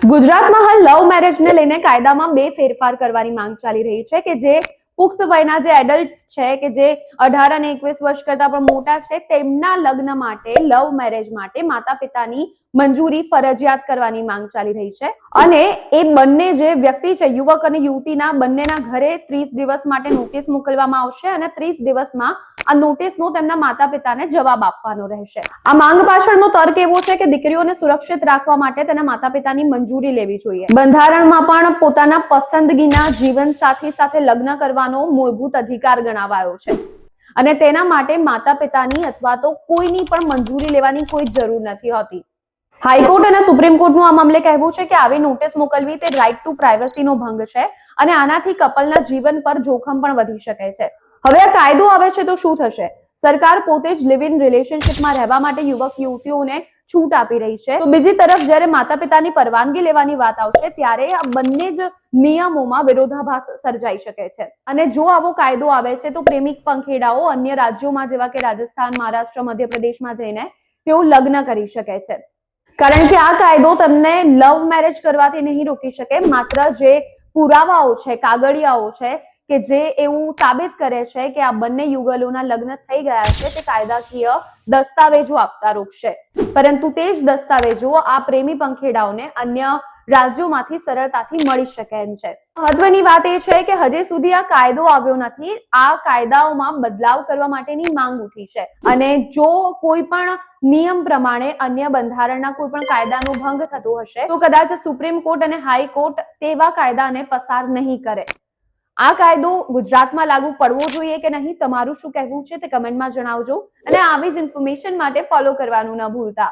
ગુજરાતમાં હાલ લવ મેરેજને લઈને કાયદામાં બે ફેરફાર કરવાની માંગ ચાલી રહી છે કે જે પુખ્ત વયના જે એડલ્ટ્સ છે કે જે 18 અને 21 વર્ષ કરતા પણ મોટા છે તેમના લગ્ન માટે લવ મેરેજ માટે માતા પિતાની મંજૂરી ફરજિયાત કરવાની માંગ ચાલી રહી છે અને એ બંને જે વ્યક્તિ છે યુવક અને યુવતીના બંનેના ઘરે 30 દિવસ માટે નોટિસ મોકલવામાં આવશે અને 30 દિવસમાં આ નોટિસનો તેમના માતા પિતાને જવાબ આપવાનો રહેશે। આ માંગ પાછળનો તર્ક એવો છે કે દીકરીઓને સુરક્ષિત રાખવા માટે તેના માતા પિતાની મંજૂરી લેવી જોઈએ। બંધારણમાં પણ પોતાના પસંદગીના જીવનસાથી સાથે લગ્ન કરવાનો મૂળભૂત અધિકાર ગણાવાયો છે અને તેના માટે માતા પિતાની અથવા તો કોઈની પણ મંજૂરી લેવાની કોઈ જરૂર નથી હોતી। હાઈકોર્ટ અને સુપ્રીમ કોર્ટનું આ મામલે કહેવું છે કે આવી નોટિસ મોકલવી તે રાઇટ ટુ પ્રાઇવસીનો ભંગ છે અને આનાથી કપલના જીવન પર જોખમ પણ વધી શકે છે। હવે આ કાયદો આવે છે તો શું થશે? સરકાર પોતે જ લિવ ઇન રિલેશનશિપમાં રહેવા માટે યુવક યુવતીઓને છૂટ આપી રહી છે, તો બીજી તરફ જ્યારે માતા પિતાની પરવાનગી લેવાની વાત આવશે ત્યારે આ બંને જ નિયમોમાં વિરોધાભાસ સર્જાઈ શકે છે અને જો આવો કાયદો આવે છે તો પ્રેમિક પંખેડાઓ અન્ય રાજ્યોમાં જેવા કે રાજસ્થાન, મહારાષ્ટ્ર, મધ્યપ્રદેશમાં જઈને તેઓ લગ્ન કરી શકે છે, કારણ કે આ કાયદો તેમને લવ મેરેજ કરવાથી નહીં રોકી શકે। માત્ર જે પુરાવાઓ છે, કાગળિયાઓ છે કે જે એવું સાબિત કરે છે કે આ બંને યુગલોના લગ્ન થઈ ગયા છે તે કાયદાકીય દસ્તાવેજો આપતા રોકશે, પરંતુ તે જ દસ્તાવેજો આ પ્રેમી પંખેડાઓને અન્ય રાજ્યોમાંથી સરળતાથી મળી શકે એમ છે। મહત્વની વાત એ છે કે હજી સુધી આ કાયદો આવ્યો નથી, આ કાયદાઓમાં બદલાવ કરવા માટેની માંગ ઉઠી છે અને જો કોઈ પણ નિયમ પ્રમાણે અન્ય બંધારણના કોઈ પણ કાયદાનો ભંગ થતો હશે તો કદાચ સુપ્રીમ કોર્ટ અને હાઈકોર્ટ તેવા કાયદાને પસાર નહીં કરે। આ કાયદો ગુજરાતમાં લાગુ પડવો જોઈએ કે નહીં, તમારું શું કહેવું છે તે કમેન્ટમાં જણાવજો અને આવી જ ઇન્ફોર્મેશન માટે ફોલો કરવાનું ન ભૂલતા।